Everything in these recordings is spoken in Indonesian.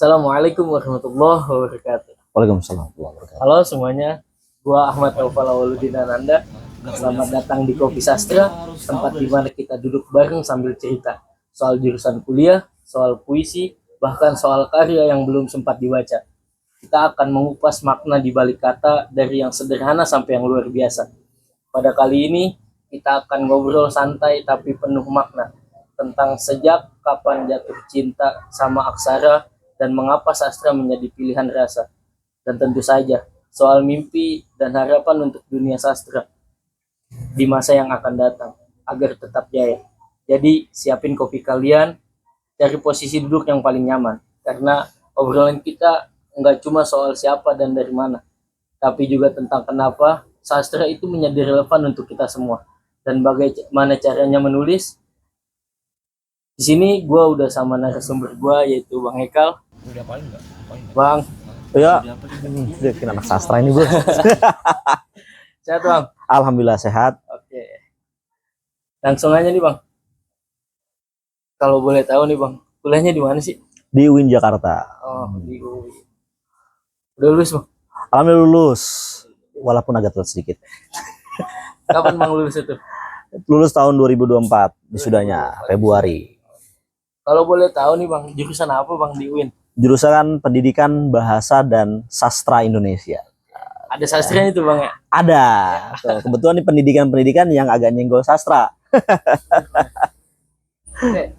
Assalamualaikum warahmatullahi wabarakatuh. Waalaikumsalam warahmatullahi wabarakatuh. Halo semuanya, gua Ahmad Taufal Awaludin Ananda. Selamat datang di Kopi Sastra, tempat di mana kita duduk bareng sambil cerita soal jurusan kuliah, soal puisi, bahkan soal karya yang belum sempat dibaca. Kita akan mengupas makna di balik kata dari yang sederhana sampai yang luar biasa. Pada kali ini kita akan ngobrol santai tapi penuh makna tentang sejak kapan jatuh cinta sama aksara dan mengapa sastra menjadi pilihan rasa. Dan tentu saja soal mimpi dan harapan untuk dunia sastra di masa yang akan datang agar tetap jaya. Jadi siapin kopi kalian, cari posisi duduk yang paling nyaman karena obrolan kita nggak cuma soal siapa dan dari mana, tapi juga tentang kenapa sastra itu menjadi relevan untuk kita semua dan bagaimana caranya menulis. Di sini gue udah sama narasumber gue yaitu Bang Hekal. Udah paling enggak? Bang, Ya, kita anak sastra ini bro. sehat Bang? Alhamdulillah sehat. Oke. Langsung aja nih Bang. Kalau boleh tahu nih Bang, kuliahnya di mana sih? Di UIN Jakarta. Oh, di UI. Udah lulus Bang? Alhamdulillah lulus, walaupun agak telat sedikit. Kapan Bang lulus itu? Lulus tahun 2024, wisudanya Februari. Kalau boleh tahu nih Bang, jurusan apa Bang di UIN? Jurusan Pendidikan Bahasa dan Sastra Indonesia. Ada sastranya itu Bang ya? Ada. Tuh, kebetulan ini pendidikan yang agak nyenggol sastra. Oke.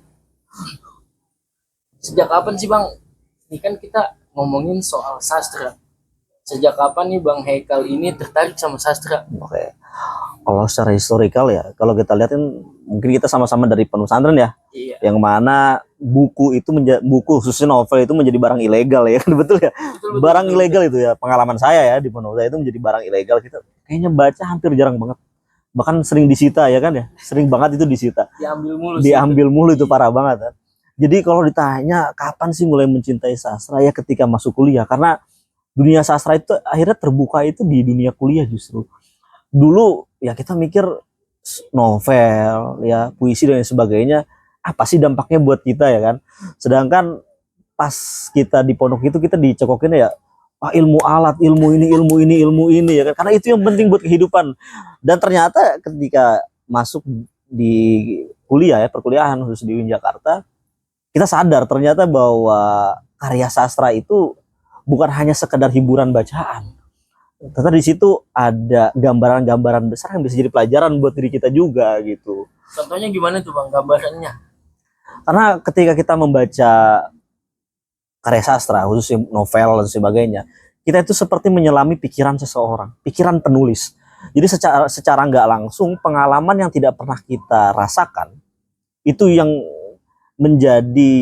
Sejak kapan sih Bang? Ini kan kita ngomongin soal sastra. Sejak kapan nih Bang Hekal ini tertarik sama sastra? Oke. Kalau secara historikal ya, kalau kita lihat kan mungkin kita sama-sama dari pesantren ya. Iya. Yang mana buku itu buku khususnya novel itu menjadi barang ilegal ya kan, betul ya, barang ilegal itu ya, pengalaman saya ya di pondok saya itu menjadi barang ilegal. Kita kayaknya baca hampir jarang banget, bahkan sering disita ya kan ya, sering banget itu disita, Diambil mulu itu parah banget kan. Jadi kalau ditanya kapan sih mulai mencintai sastra, ya ketika masuk kuliah, karena dunia sastra itu akhirnya terbuka itu di dunia kuliah. Justru dulu ya kita mikir novel ya, puisi dan sebagainya, apa sih dampaknya buat kita ya kan. Sedangkan pas kita di pondok itu kita dicekokin ya, ilmu alat, ilmu ini ya kan, karena itu yang penting buat kehidupan. Dan ternyata ketika masuk di kuliah ya, perkuliahan khusus di UIN Jakarta, kita sadar ternyata bahwa karya sastra itu bukan hanya sekedar hiburan bacaan. Ternyata di situ ada gambaran-gambaran besar yang bisa jadi pelajaran buat diri kita juga gitu. Contohnya gimana tuh Bang gambarannya? Karena ketika kita membaca karya sastra, khususnya novel dan sebagainya, kita itu seperti menyelami pikiran seseorang, pikiran penulis. Jadi secara nggak langsung, pengalaman yang tidak pernah kita rasakan itu yang menjadi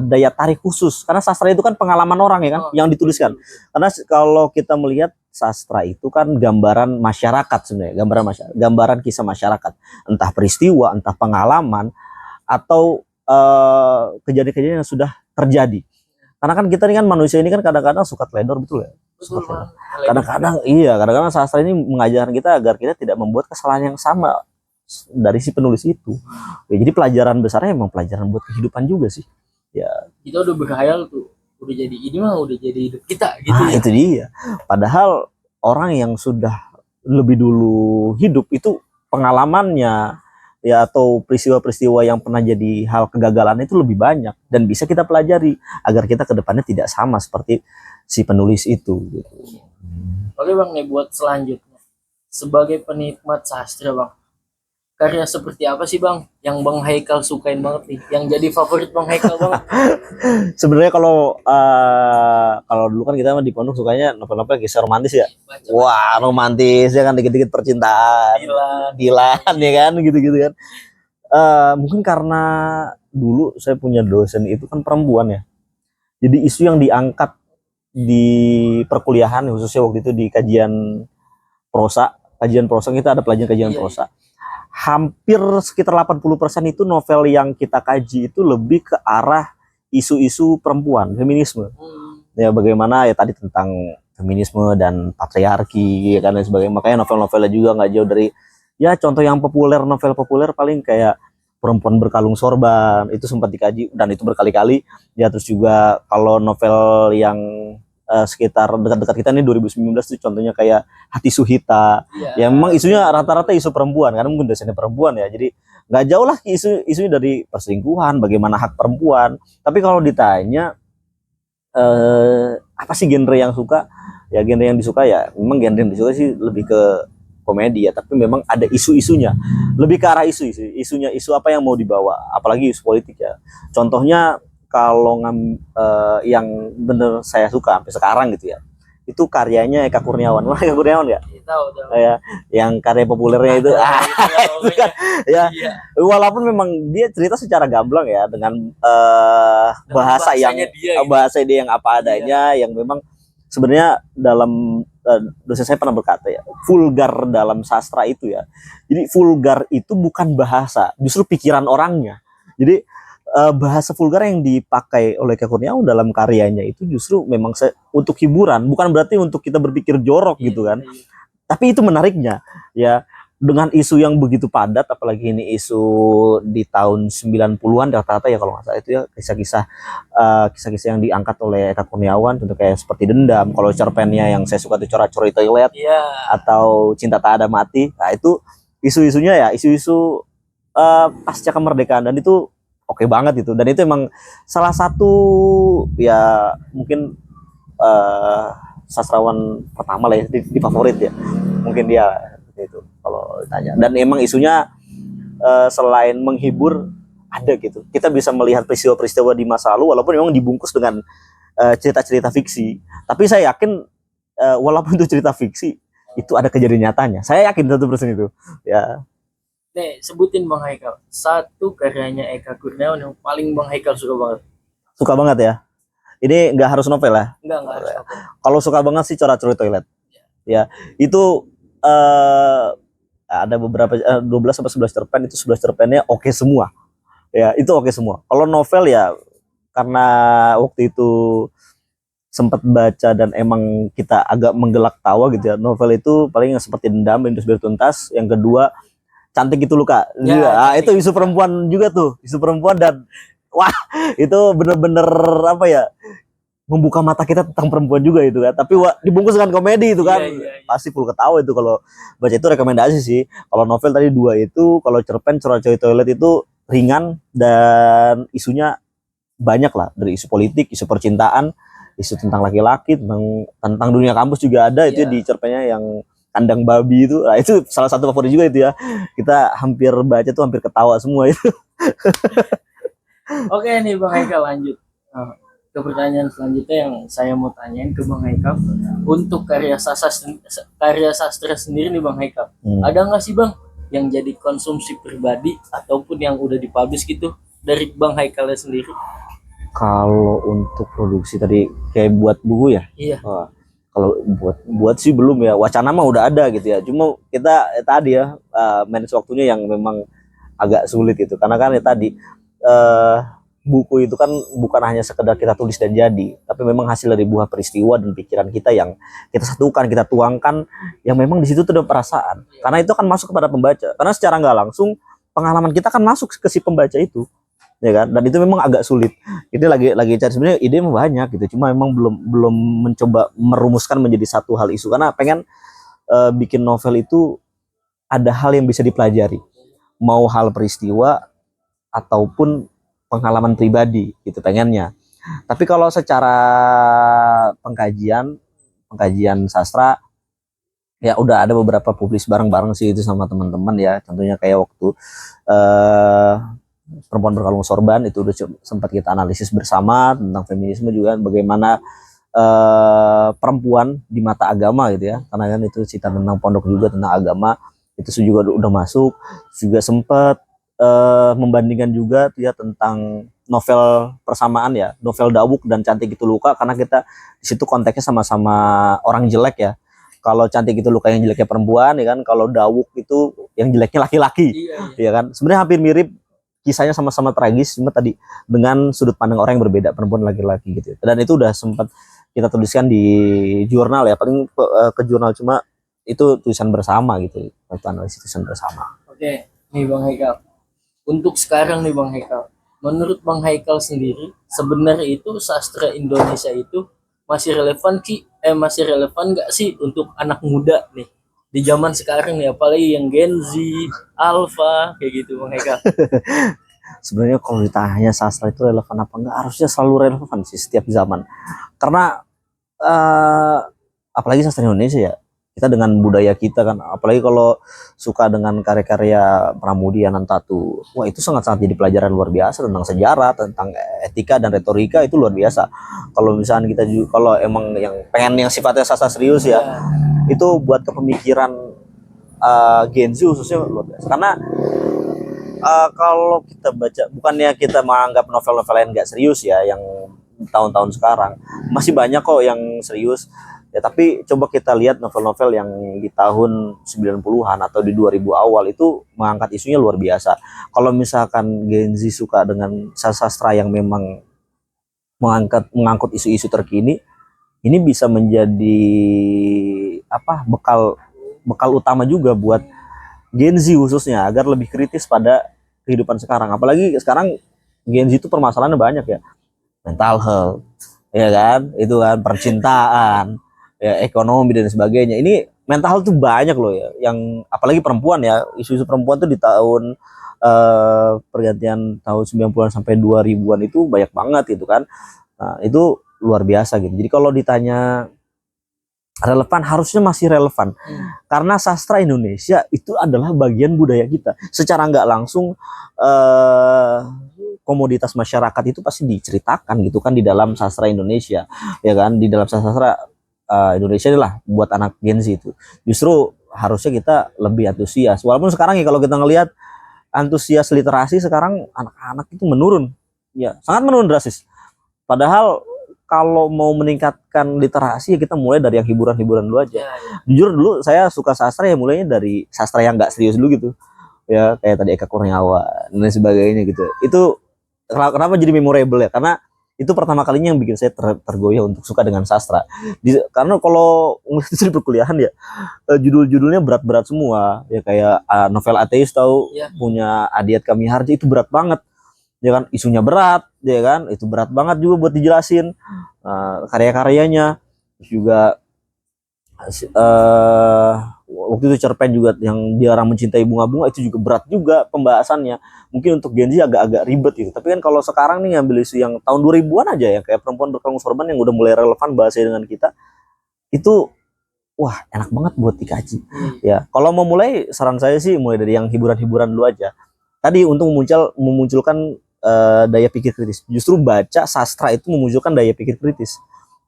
daya tarik khusus. Karena sastra itu kan pengalaman orang ya kan, yang dituliskan. Karena kalau kita melihat sastra itu kan gambaran masyarakat sebenarnya, gambaran kisah masyarakat, entah peristiwa, entah pengalaman, atau kejadian-kejadian yang sudah terjadi. Karena kan kita ini kan manusia ini kan kadang-kadang suka teledor, betul ya? Kadang-kadang sastra ini mengajarkan kita agar kita tidak membuat kesalahan yang sama dari si penulis itu. Ya, jadi pelajaran besarnya emang pelajaran buat kehidupan juga sih. Ya, kita udah berkhayal tuh, udah jadi ini mah udah jadi hidup kita gitu. Itu dia. Padahal orang yang sudah lebih dulu hidup itu pengalamannya ya, atau peristiwa-peristiwa yang pernah jadi hal kegagalan itu lebih banyak dan bisa kita pelajari agar kita kedepannya tidak sama seperti si penulis itu gitu. Oke Bang, nih buat selanjutnya, sebagai penikmat sastra Bang, karya seperti apa sih Bang yang Bang Haikal sukain banget nih, yang jadi favorit Bang Haikal banget? Sebenarnya kalau dulu kan kita di pondok sukanya novel-novel kisah romantis ya. Wah, romantis ya kan, dikit-dikit percintaan, Dilan ya kan, gitu-gitu kan. Mungkin karena dulu saya punya dosen itu kan perempuan ya. Jadi isu yang diangkat di perkuliahan, khususnya waktu itu di kajian prosa kita ada pelajaran kajian prosa. Hampir sekitar 80% itu novel yang kita kaji itu lebih ke arah isu-isu perempuan, feminisme. Ya bagaimana ya tadi tentang feminisme dan patriarki ya kan, dan sebagainya. Makanya novel-novelnya juga nggak jauh dari ya contoh yang populer, novel populer paling kayak Perempuan Berkalung Sorban itu sempat dikaji dan itu berkali-kali ya. Terus juga kalau novel yang sekitar dekat-dekat kita nih 2019 tuh contohnya kayak Hati Suhita ya, memang isunya rata-rata isu perempuan karena mungkin desainnya perempuan ya, jadi nggak jauh lah isunya dari perselingkuhan, bagaimana hak perempuan. Tapi kalau ditanya apa sih genre yang suka, ya genre yang disuka ya memang genre yang disuka sih lebih ke komedi ya, tapi memang ada isu-isunya, lebih ke arah isunya, isu apa yang mau dibawa, apalagi isu politik ya. Contohnya kalau yang bener saya suka sampai sekarang gitu ya, itu karyanya Eka Kurniawan. Wah, Eka Kurniawan ya, Tahu. ya yang karya populernya itu itu kan ya. Walaupun memang dia cerita secara gamblang ya, dengan bahasa yang dia yang apa adanya, yang memang sebenarnya dalam dosen saya pernah berkata ya, vulgar dalam sastra itu ya, jadi vulgar itu bukan bahasa, justru pikiran orangnya. Jadi bahasa vulgar yang dipakai oleh Eka Kurniawan dalam karyanya itu justru memang untuk hiburan, bukan berarti untuk kita berpikir jorok gitu kan. Tapi itu menariknya ya, dengan isu yang begitu padat, apalagi ini isu di tahun 90-an rata-rata ya kalau nggak salah itu ya, kisah-kisah yang diangkat oleh Eka Kurniawan, contoh kayak seperti Dendam. Kalau cerpennya yang saya suka itu Corak-Corik Toilet atau Cinta Tak Ada Mati. Nah itu isu-isunya ya isu-isu pasca kemerdekaan, dan itu oke banget itu. Dan itu emang salah satu ya mungkin sastrawan pertama lah ya, di favorit ya mungkin dia itu kalau ditanya. Dan emang isunya selain menghibur ada gitu, kita bisa melihat peristiwa-peristiwa di masa lalu walaupun memang dibungkus dengan cerita-cerita fiksi. Tapi saya yakin walaupun itu cerita fiksi, itu ada kejadian nyatanya. Saya yakin 100% itu ya. Nih, sebutin Bang Haikal satu karyanya Eka Kurniawan yang paling Bang Haikal suka banget. Suka banget ya. Ini nggak harus novel ya. Enggak harus novel. Kalau suka banget sih Corak-Corik Toilet. Ya, itu ada beberapa 12 sampai 11 cerpen, itu 11 cerpennya oke semua. Ya, itu oke semua. Kalau novel ya karena waktu itu sempat baca dan emang kita agak menggelak tawa gitu ya. Novel itu paling yang seperti Dendam, Indus Biar Tuntas, yang kedua Cantik Itu Luka. Ya, itu isu perempuan juga tuh, isu perempuan. Dan wah, itu bener-bener apa ya, membuka mata kita tentang perempuan juga itu kan. Tapi dibungkus dengan komedi itu kan. Pasti full ketawa itu kalau baca, itu rekomendasi sih. Kalau novel tadi 2 itu, kalau cerpen Corak-Corik Toilet itu ringan dan isunya banyak lah, dari isu politik, isu percintaan, isu tentang laki-laki, tentang dunia kampus juga ada. Itu di cerpennya yang Kandang Babi itu. Nah, itu salah satu favorit juga itu ya. Kita hampir baca tuh hampir ketawa semua itu. Oke nih Bang Haikal, lanjut ke pertanyaan selanjutnya yang saya mau tanyain ke Bang Haikal. Untuk karya sastra sendiri nih Bang Haikal, ada nggak sih Bang yang jadi konsumsi pribadi ataupun yang udah dipublish gitu dari Bang Haikalnya sendiri? Kalau untuk produksi tadi kayak buat buku ya? Iya. Kalau buat sih belum ya. Wacana mah udah ada gitu ya. Cuma kita tadi ya manage waktunya yang memang agak sulit gitu. Karena kan ya tadi buku itu kan bukan hanya sekedar kita tulis dan jadi, tapi memang hasil dari buah peristiwa dan pikiran kita yang kita satukan, kita tuangkan, yang memang di situ tuh ada perasaan. Karena itu akan masuk kepada pembaca. Karena secara nggak langsung pengalaman kita kan masuk ke si pembaca itu. Ya kan, dan itu memang agak sulit. Ini lagi cari, sebenarnya ide banyak gitu, cuma memang belum mencoba merumuskan menjadi satu hal isu, karena pengen bikin novel itu ada hal yang bisa dipelajari, mau hal peristiwa ataupun pengalaman pribadi gitu pengennya. Tapi kalau secara pengkajian sastra ya udah ada beberapa publis bareng-bareng sih itu sama teman-teman ya. Contohnya kayak waktu Perempuan Berkalung Sorban itu udah sempat kita analisis bersama tentang feminisme juga, bagaimana perempuan di mata agama gitu ya, karena kan itu cerita tentang pondok juga, tentang agama, itu juga udah masuk. Juga sempat membandingkan juga ya tentang novel persamaan ya, novel Dawuk dan Cantik Itu Luka, karena kita di situ konteksnya sama-sama orang jelek ya. Kalau Cantik Itu Luka yang jeleknya perempuan ya kan, kalau Dawuk itu yang jeleknya laki-laki. Ya kan, sebenarnya hampir mirip, kisahnya sama-sama tragis, cuma tadi dengan sudut pandang orang yang berbeda, perempuan laki-laki gitu. Dan itu udah sempat kita tuliskan di jurnal ya, paling ke jurnal, cuma itu tulisan bersama gitu, itu analisis tulisan bersama. Oke, nih Bang Haikal, Untuk sekarang nih Bang Haikal, menurut Bang Haikal sendiri, sebenarnya itu sastra Indonesia itu masih relevan nggak sih untuk anak muda nih di zaman sekarang nih, apalagi yang Gen Z, Alpha kayak gitu Bang Haikal. Sebenarnya kalau ditanya sastra itu relevan apa enggak, harusnya selalu relevan sih setiap zaman. Karena eh, apalagi sastra Indonesia ya, kita dengan budaya kita kan, apalagi kalau suka dengan karya-karya Pramudia Anantatu, wah itu sangat-sangat jadi pelajaran luar biasa tentang sejarah, tentang etika dan retorika, itu luar biasa. Kalau misalnya kita juga, kalau emang yang pengen yang sifatnya sastra serius ya, itu buat kepemikiran Gen Z khususnya luar biasa. Karena kalau kita baca, bukannya kita menganggap novel-novel lain nggak serius ya, yang tahun-tahun sekarang masih banyak kok yang serius ya, tapi coba kita lihat novel-novel yang di tahun 90-an atau di 2000 awal itu mengangkat isunya luar biasa. Kalau misalkan Gen Z suka dengan sastra yang memang mengangkut isu-isu terkini, ini bisa menjadi apa, bekal bekal utama juga buat Gen Z khususnya agar lebih kritis pada kehidupan sekarang. Apalagi sekarang Gen Z itu permasalahannya banyak ya, mental health, ya kan, itu kan percintaan, ya ekonomi dan sebagainya. Ini mental health tuh banyak loh ya, yang apalagi perempuan ya, isu-isu perempuan tuh di tahun pergantian tahun 90-an sampai 2000-an itu banyak banget itu kan. Nah, itu luar biasa gitu. Jadi kalau ditanya relevan, harusnya masih relevan. Karena sastra Indonesia itu adalah bagian budaya kita. Secara nggak langsung komoditas masyarakat itu pasti diceritakan gitu kan di dalam sastra Indonesia, ya kan, di dalam sastra Indonesia inilah buat anak Gen Z itu. Justru harusnya kita lebih antusias. Walaupun sekarang ya kalau kita ngelihat antusias literasi sekarang anak-anak itu menurun. Ya, sangat menurun drastis. Padahal kalau mau meningkatkan literasi ya kita mulai dari yang hiburan-hiburan dulu aja. Jujur dulu saya suka sastra ya mulainya dari sastra yang nggak serius dulu gitu. Ya kayak tadi Eka Kurniawan dan sebagainya gitu. Itu kenapa jadi memorable ya? Karena itu pertama kalinya yang bikin saya tergoyah untuk suka dengan sastra. Karena kalau ngeliat di perkuliahan ya, judul-judulnya berat-berat semua. Ya kayak novel ateis tahu, punya Adiat Kamiharja itu berat banget. Ya kan, isunya berat, ya kan, itu berat banget juga buat dijelasin karya-karyanya. Terus juga waktu itu cerpen juga yang Dilarang Mencintai Bunga-Bunga itu juga berat juga pembahasannya. Mungkin untuk Gen Z agak-agak ribet gitu. Tapi kan kalau sekarang nih ngambil isu yang tahun 2000-an aja ya, kayak perempuan berkalung sorban yang udah mulai relevan bahasanya dengan kita, itu wah enak banget buat dikaji. Ya, kalau mau mulai saran saya sih mulai dari yang hiburan-hiburan dulu aja. Tadi untuk memunculkan daya pikir kritis. Justru baca sastra itu memunculkan daya pikir kritis.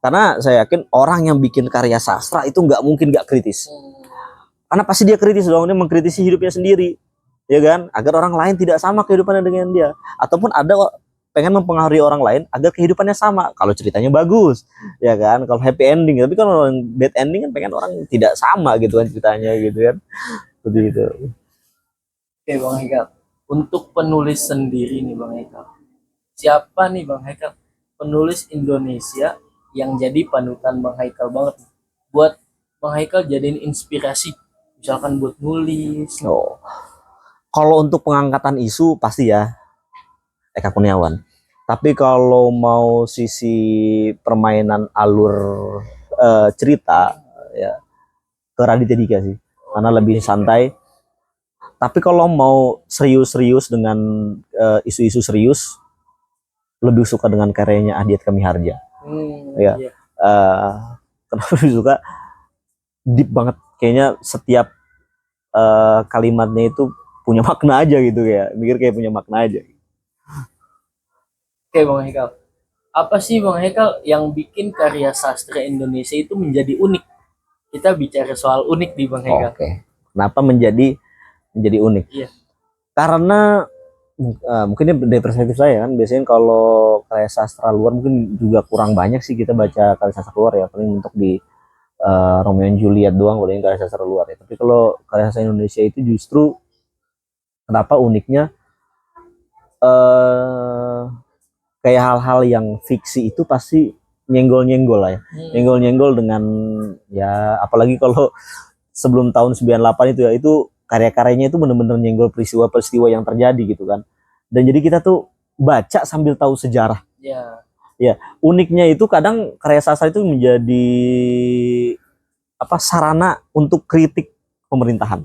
Karena saya yakin orang yang bikin karya sastra itu nggak mungkin nggak kritis. Karena pasti dia kritis dong, dia mengkritisi hidupnya sendiri, ya kan? Agar orang lain tidak sama kehidupannya dengan dia. Ataupun ada pengen mempengaruhi orang lain agar kehidupannya sama. Kalau ceritanya bagus, ya kan? Kalau happy ending, tapi kalau bad ending kan pengen orang tidak sama gitu kan ceritanya gitu kan. Seperti itu. Oke Bang Haikal, untuk penulis sendiri nih Bang Haikal, siapa nih Bang Haikal penulis Indonesia yang jadi panutan Bang Haikal banget buat Bang Haikal jadiin inspirasi misalkan buat nulis? Oh. Kalau untuk pengangkatan isu pasti ya Eka Kurniawan. Tapi kalau mau sisi permainan alur cerita ya ke Raditya Dika sih. Karena lebih santai. Tapi kalau mau serius-serius dengan isu-isu serius, lebih suka dengan karyanya Adiat Kamiharja. Ya. Iya. Kenapa lebih suka? Deep banget. Kayaknya setiap kalimatnya itu punya makna aja gitu ya. Mikir kayak punya makna aja. Oke Bang Haikal, apa sih Bang Haikal yang bikin karya sastra Indonesia itu menjadi unik? Kita bicara soal unik di Bang Haikal. Oke. Kenapa menjadi unik? Iya. Karena mungkin dari perspektif saya kan, biasanya kalau karya sastra luar mungkin juga kurang banyak sih kita baca karya sastra luar ya, paling untuk di Romeo and Juliet doang boleh karya sastra luar ya. Tapi kalau karya sastra Indonesia itu justru kenapa uniknya, kayak hal-hal yang fiksi itu pasti nyenggol-nyenggol lah ya. Nyenggol-nyenggol dengan ya, apalagi kalau sebelum tahun 98 itu ya, itu karya-karyanya itu benar-benar nyenggol peristiwa-peristiwa yang terjadi gitu kan. Dan jadi kita tuh baca sambil tahu sejarah. Ya. Ya, uniknya itu kadang karya sastra itu menjadi apa, sarana untuk kritik pemerintahan.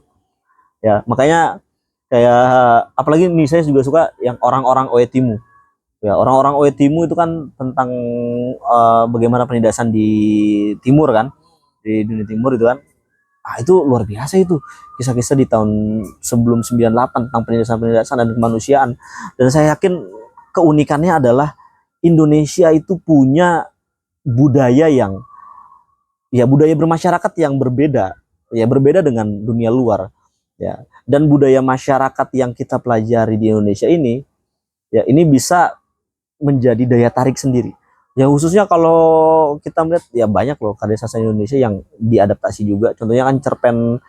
Ya, makanya kayak apalagi nih saya juga suka yang orang-orang Oetimu. Ya, orang-orang Oetimu itu kan tentang bagaimana penindasan di timur kan, di dunia timur itu kan. Ah, itu luar biasa itu. Kisah-kisah di tahun sebelum 98 tentang penindasan-penindasan dan kemanusiaan. Dan saya yakin keunikannya adalah Indonesia itu punya budaya yang, ya, budaya bermasyarakat yang berbeda, ya, berbeda dengan dunia luar, ya. Dan budaya masyarakat yang kita pelajari di Indonesia ini, ya, ini bisa menjadi daya tarik sendiri. Ya, khususnya kalau kita melihat, ya, banyak loh karya sastra Indonesia yang diadaptasi juga. Contohnya kan cerpen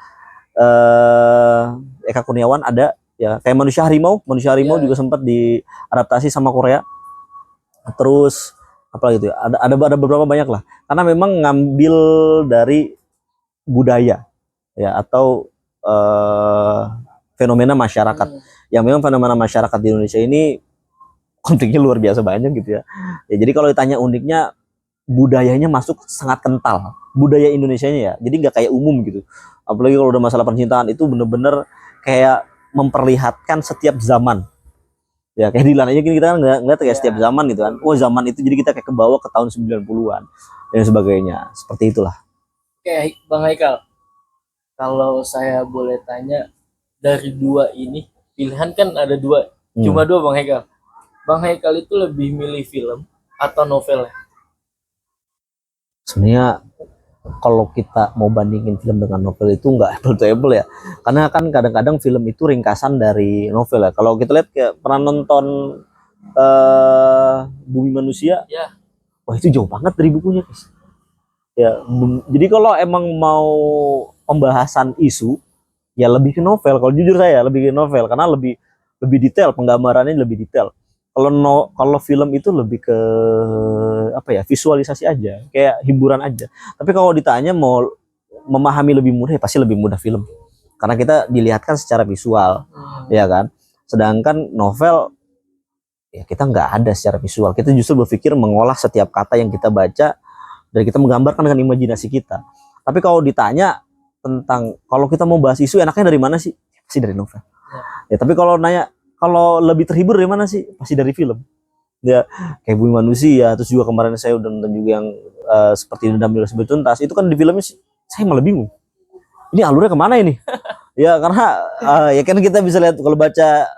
Eka Kurniawan ada, ya, kayak Manusia Harimau Ya. juga sempat diadaptasi sama Korea. Terus apa gitu ya, ada beberapa banyak lah, karena memang ngambil dari budaya, ya, atau fenomena masyarakat, yang memang fenomena masyarakat di Indonesia ini konfliknya luar biasa banyak gitu ya. Ya, jadi kalau ditanya uniknya, budayanya masuk sangat kental, budaya Indonesianya, ya, jadi nggak kayak umum gitu. Apalagi kalau udah masalah percintaan itu bener-bener kayak memperlihatkan setiap zaman. Ya, kayak di aja kita kan ngeliat kayak setiap zaman gitu kan. Oh, zaman itu jadi kita kayak ke bawah ke tahun 90-an dan sebagainya. Seperti itulah. Oke, Bang Haikal, kalau saya boleh tanya, dari dua ini pilihan kan ada dua, cuma dua, Bang Haikal. Bang Haikal itu lebih milih film atau novel? Sebenarnya kalau kita mau bandingin film dengan novel itu nggak apple to apple ya, karena kan kadang-kadang film itu ringkasan dari novel ya. Kalau kita lihat kayak pernah nonton Bumi Manusia, Ya. wah itu jauh banget dari bukunya, guys. Ya, jadi kalau emang mau pembahasan isu, ya lebih ke novel. Kalau jujur saya lebih ke novel karena lebih lebih detail, penggambarannya lebih detail. Kalau film itu lebih ke apa ya, visualisasi aja, kayak hiburan aja. Tapi kalau ditanya mau memahami lebih mudah, ya pasti lebih mudah film, karena kita dilihatkan secara visual, ya kan. Sedangkan novel, ya, kita nggak ada secara visual, kita justru berpikir mengolah setiap kata yang kita baca dan kita menggambarkan dengan imajinasi kita. Tapi kalau ditanya tentang kalau kita mau bahas isu enaknya dari mana sih, pasti dari novel. Ya, tapi kalau nanya kalau lebih terhibur dari mana sih, pasti dari film. Ya, kayak Bumi Manusia, terus juga kemarin saya udah nonton juga yang seperti Dendam Bila Sebelum Tuntas. Itu kan di filmnya saya malah bingung, ini alurnya kemana ini. Ya, karena ya kan kita bisa lihat kalau baca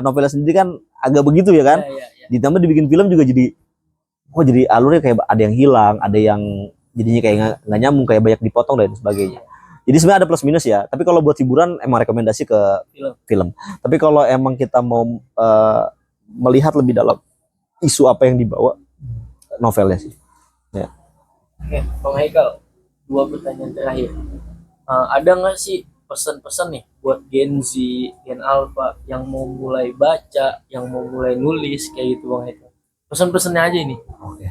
novelnya sendiri kan agak begitu ya kan. Ditambah dibikin film juga jadi, kok jadi alurnya kayak ada yang hilang, ada yang jadinya kayak nggak nyambung, kayak banyak dipotong dan sebagainya. Jadi sebenarnya ada plus minus ya. Tapi kalau buat hiburan emang rekomendasi ke film. Tapi kalau emang kita mau melihat lebih dalam isu apa yang dibawa, novelnya sih. Ya. Oke, Bang Haikal, dua pertanyaan terakhir. Ada nggak sih pesan-pesan nih buat Gen Z, Gen Alpha yang mau mulai baca, yang mau mulai nulis kayak gitu, Bang Haikal? Pesan-pesannya aja ini. Oke.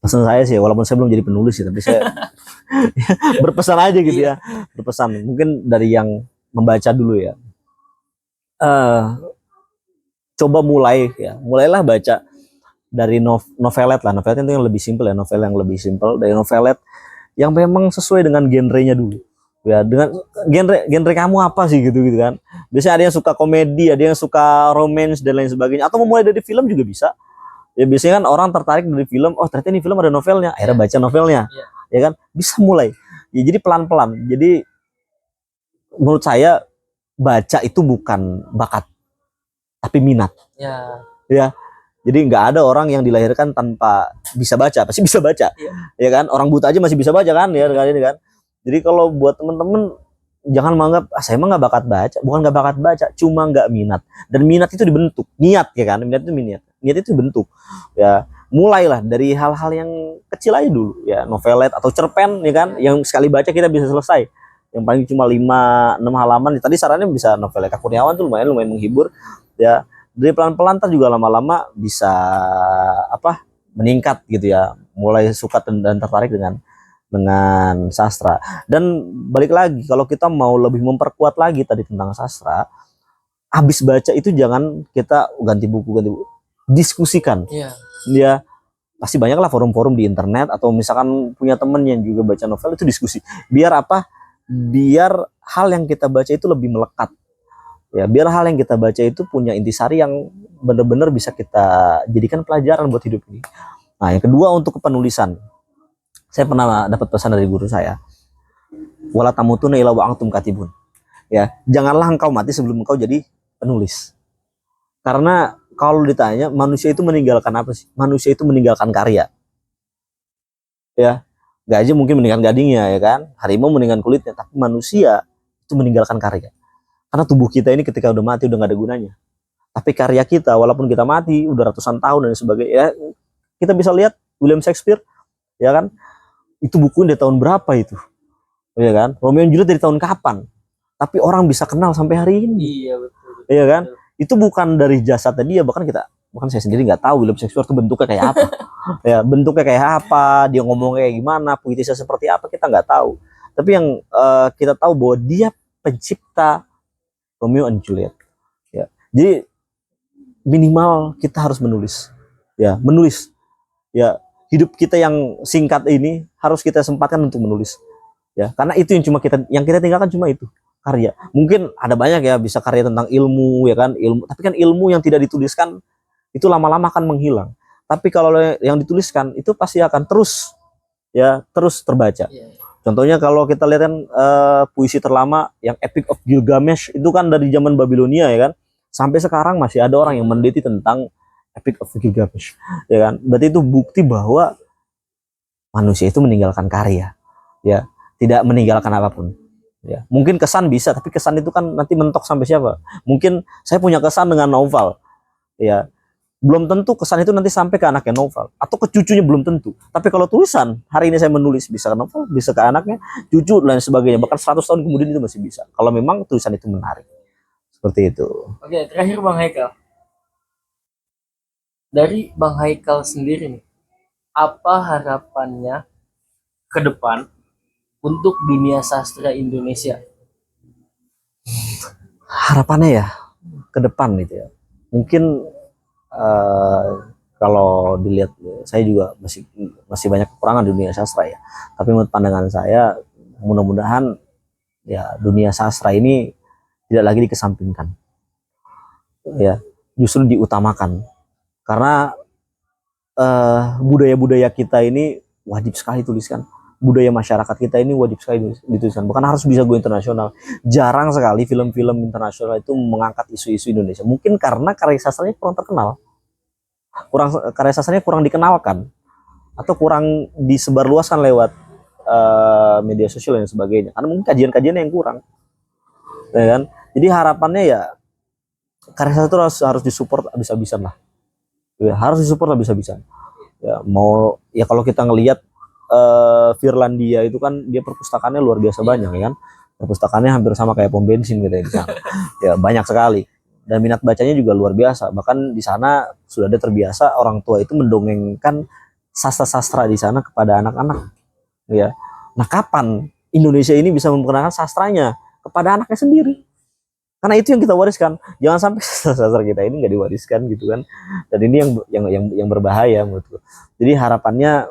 Pesan saya sih, walaupun saya belum jadi penulis sih, tapi saya berpesan aja gitu ya. Berpesan mungkin dari yang membaca dulu ya. Coba mulailah baca dari novelet lah. Novelet itu yang lebih simpel ya, novel yang lebih simpel, dari novelet yang memang sesuai dengan genrenya dulu. Ya, dengan genre kamu apa sih gitu kan. Biasanya ada yang suka komedi, ada yang suka romance dan lain sebagainya, atau memulai dari film juga bisa. Ya, biasanya kan orang tertarik dari film, oh ternyata ini film ada novelnya, akhirnya baca novelnya. Ya kan, bisa mulai. Ya, jadi pelan-pelan. Jadi menurut saya baca itu bukan bakat, tapi minat. Ya, jadi nggak ada orang yang dilahirkan tanpa bisa baca, pasti bisa baca. Ya kan, orang buta aja masih bisa baca kan, ya kan ini kan. Jadi kalau buat temen-temen jangan menganggap saya emang nggak bakat baca, bukan nggak bakat baca, cuma nggak minat. Dan minat itu dibentuk, niat ya kan, minat itu dibentuk. Ya, mulailah dari hal-hal yang kecil aja dulu, ya, novelet atau cerpen ya kan, yang sekali baca kita bisa selesai. Yang paling cuma 5-6 halaman. Tadi sarannya bisa novel Eka Kurniawan tuh lumayan menghibur. Ya, dari pelan-pelan juga lama-lama bisa meningkat gitu ya, mulai suka dan tertarik dengan dengan sastra. Dan balik lagi, kalau kita mau lebih memperkuat lagi tadi tentang sastra, habis baca itu jangan kita ganti buku, diskusikan. Iya. Dia pasti banyak lah forum-forum di internet, atau misalkan punya temen yang juga baca novel, itu diskusi. Biar apa? Biar hal yang kita baca itu lebih melekat. Ya, biar hal yang kita baca itu punya intisari yang benar-benar bisa kita jadikan pelajaran buat hidup ini. Nah, yang kedua untuk kepenulisan. Saya pernah dapat pesan dari guru saya. Wala tamutuna illa wa antum katibun. Ya, janganlah engkau mati sebelum engkau jadi penulis. Karena kalau ditanya manusia itu meninggalkan apa sih? Manusia itu meninggalkan karya. Ya, gajah mungkin meninggalkan gadingnya ya kan, harimau meninggalkan kulitnya, tapi manusia itu meninggalkan karya. Karena tubuh kita ini ketika udah mati udah gak ada gunanya. Tapi karya kita walaupun kita mati udah ratusan tahun dan sebagainya, ya, kita bisa lihat William Shakespeare, ya kan? Itu buku dari tahun berapa itu? Ya kan? Romeo and Juliet dari tahun kapan? Tapi orang bisa kenal sampai hari ini. Iya betul. Iya kan? Itu bukan dari jasadnya dia, bahkan saya sendiri nggak tahu William Shakespeare itu bentuknya kayak apa. Ya, bentuknya kayak apa, dia ngomongnya kayak gimana, puitisnya seperti apa, kita nggak tahu. Tapi yang kita tahu bahwa dia pencipta Romeo and Juliet. Ya. Jadi minimal kita harus menulis. Ya, menulis. Ya, hidup kita yang singkat ini harus kita sempatkan untuk menulis. Ya, karena itu yang kita tinggalkan cuma itu, karya. Mungkin ada banyak ya, bisa karya tentang ilmu ya kan, ilmu. Tapi kan ilmu yang tidak dituliskan itu lama-lama akan menghilang. Tapi kalau yang dituliskan itu pasti akan terus terbaca. Iya. Contohnya kalau kita lihat kan puisi terlama yang Epic of Gilgamesh itu kan dari zaman Babilonia ya kan. Sampai sekarang masih ada orang yang meneliti tentang Epic of Gilgamesh ya kan. Berarti itu bukti bahwa manusia itu meninggalkan karya. Ya, tidak meninggalkan apapun. Ya, mungkin kesan bisa, tapi kesan itu kan nanti mentok sampai siapa? Mungkin saya punya kesan dengan novel. Ya, belum tentu kesan itu nanti sampai ke anaknya novel atau ke cucunya, belum tentu. Tapi kalau tulisan, hari ini saya menulis bisa ke novel, bisa ke anaknya, cucu dan sebagainya, bahkan 100 tahun kemudian itu masih bisa kalau memang tulisan itu menarik. Seperti itu. Oke, terakhir Bang Haikal. Dari Bang Haikal sendiri nih, apa harapannya ke depan untuk dunia sastra Indonesia? Harapannya ya ke depan gitu ya. Mungkin kalau dilihat, saya juga masih banyak kekurangan di dunia sastra ya. Tapi menurut pandangan saya, mudah-mudahan ya dunia sastra ini tidak lagi dikesampingkan, ya, justru diutamakan. Karena budaya-budaya kita ini wajib sekali tuliskan. Budaya masyarakat kita ini wajib sekali dituliskan. Bahkan harus bisa go internasional. Jarang sekali film-film internasional itu mengangkat isu-isu Indonesia. Mungkin karena karya sastranya kurang terkenal. Karya sastranya kurang dikenalkan. Atau kurang disebarluaskan lewat media sosial dan sebagainya. Karena mungkin kajian-kajiannya yang kurang. Ya kan? Jadi harapannya ya karya sastra harus disupport habis-habisan lah. Ya, harus disupport habis-habisan. Ya, mau ya kalau kita ngelihat Finlandia itu kan dia perpustakaannya luar biasa banyak ya kan. Perpustakaannya hampir sama kayak pom bensin gitu ya. Ya, banyak sekali. Dan minat bacanya juga luar biasa. Bahkan di sana sudah ada terbiasa orang tua itu mendongengkan sastra-sastra di sana kepada anak-anak. Ya. Nah, kapan Indonesia ini bisa memperkenalkan sastranya kepada anaknya sendiri? Karena itu yang kita wariskan. Jangan sampai sastra kita ini nggak diwariskan gitu kan. Dan ini yang berbahaya menurutku. Jadi harapannya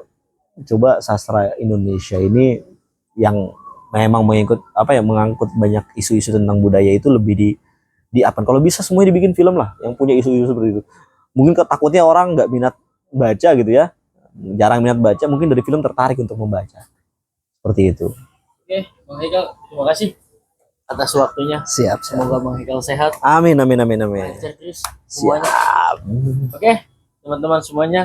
coba sastra Indonesia ini yang memang mengangkut banyak isu-isu tentang budaya itu lebih di apa? Kalau bisa semuanya dibikin film lah yang punya isu-isu seperti itu. Mungkin takutnya orang nggak minat baca gitu ya. Jarang minat baca, mungkin dari film tertarik untuk membaca. Seperti itu. Oke, Bang Haikal, terima kasih atas waktunya. Siap. Semoga Bang Haikal sehat. Amin. Lancar terus semuanya. Siap. Oke, teman-teman semuanya,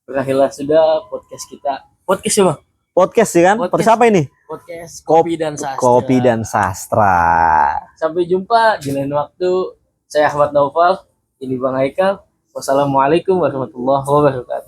berakhirlah sudah podcast kita. Podcast ya Bang? Podcast sih kan? Podcast apa ini? Podcast Kopi dan Sastra. Kopi dan Sastra. Sampai jumpa di lain waktu. Saya Ahmad Naufal, ini Bang Haikal. Wassalamualaikum warahmatullahi wabarakatuh.